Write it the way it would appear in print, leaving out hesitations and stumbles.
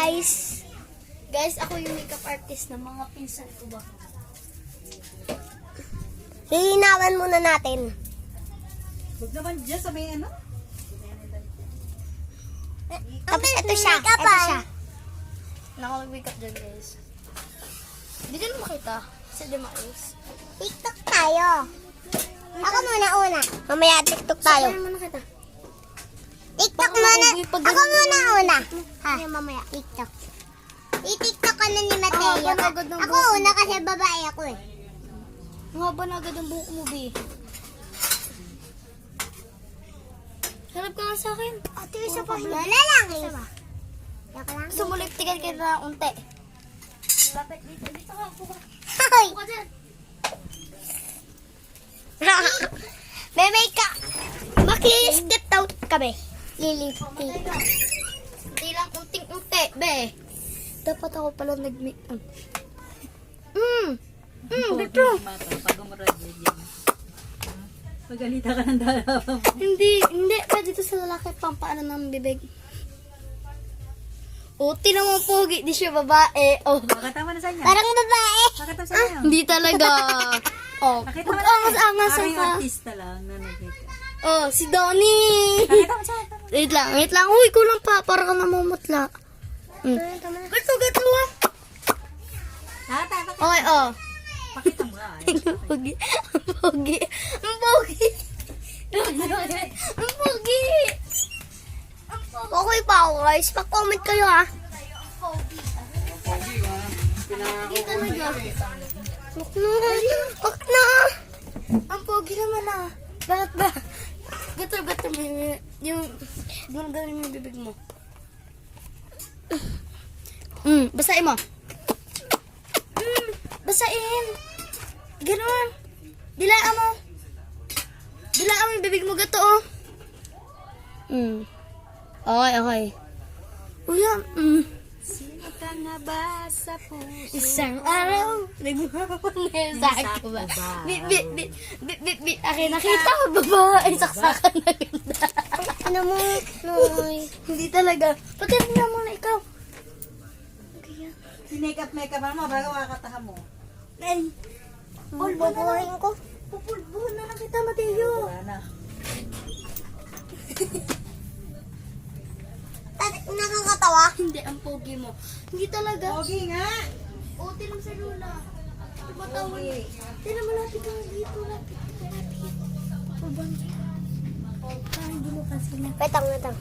guys. Guys, ako yung makeup artist ng mga pinsan ko ba? Lilinawan muna natin. Huwag naman dyan sa may ano. Tapos ito siya. Ito siya. Naka-makeup dyan guys. Hindi ka na makita. Kasi di maayos. TikTok tayo. Ako muna una. Mamaya TikTok tayo. Saan mo nakita? TikTok Baka muna. mabuhay pag Ako ganun muna yung una. TikTok Ha? Mamaya. TikTok. I-TikTok ka na ni Mateo. Ang haba na agad ng Ako buhok una mo. kasi babae ako eh. Ang haba na agad ang buhok mo, B. Harap ka nga sa akin. Ate, isa pa. Lola lang eh. Yaka lang. Gusto mo liptikan kita na unti. Lapit dito. Dito ka. Buka. Hoy! Buka dyan. May makeup. Maki-step out kami. Lilipstick. Pamatay ka. Hindi lang unting-unti, be. Dapat ako pala nag-make-up. Dito. Pag umradyo dyan. Pagalita ka ng dalawa mo. Hindi. Pwede dito sa lalaki pampaano ng bibig. O, tinan mo pogi. Di siya babae. Oh. Makatama na sa niya. Parang babae. Makatama sa niya. Hindi talaga. Oh. Nakita mo na. Angas-angas Parang yung ka. artista lang na nakita. Oh, si Donnie. Nakita mo siya. Wait lang. Uy, kulang pa. Para ka namumutla. Gato ah. Okay, oh. Pakita mo nga. Ang pogi. Ang pogi. Ang pogi. Ang pogi. Okay pa ako guys. Pa-comment kayo ha. Hindi talaga. Wag na. Ang pogi naman ah. Bakit ba? Gato. Yung gano'n yung bibig mo. Basahin mo. Basahin. Gano'n. Dilaan mo. Dilaan mo yung bibig mo gato oh. Okay. Uya. Sino ka nga ba sa puso? Isang araw, nagmamangyasak ko ba? Akin nakita ko babae, saksakan na ganda. Ano mo? Noy. Hindi talaga. Pagkain nga muna ikaw. Make-up mo bago makakataha mo. Ay, Bubuhin ko. pupulbuhan na lang kita, Mateo. Wala na. Nakakatawa. Hindi, ang pogi mo. Hindi talaga. Pogi nga. O, tinam sa lula. Tumatawan. Tinam, malapit ka dito. Lapit. Pabang. Parang hindi mo kasi na. Wait lang.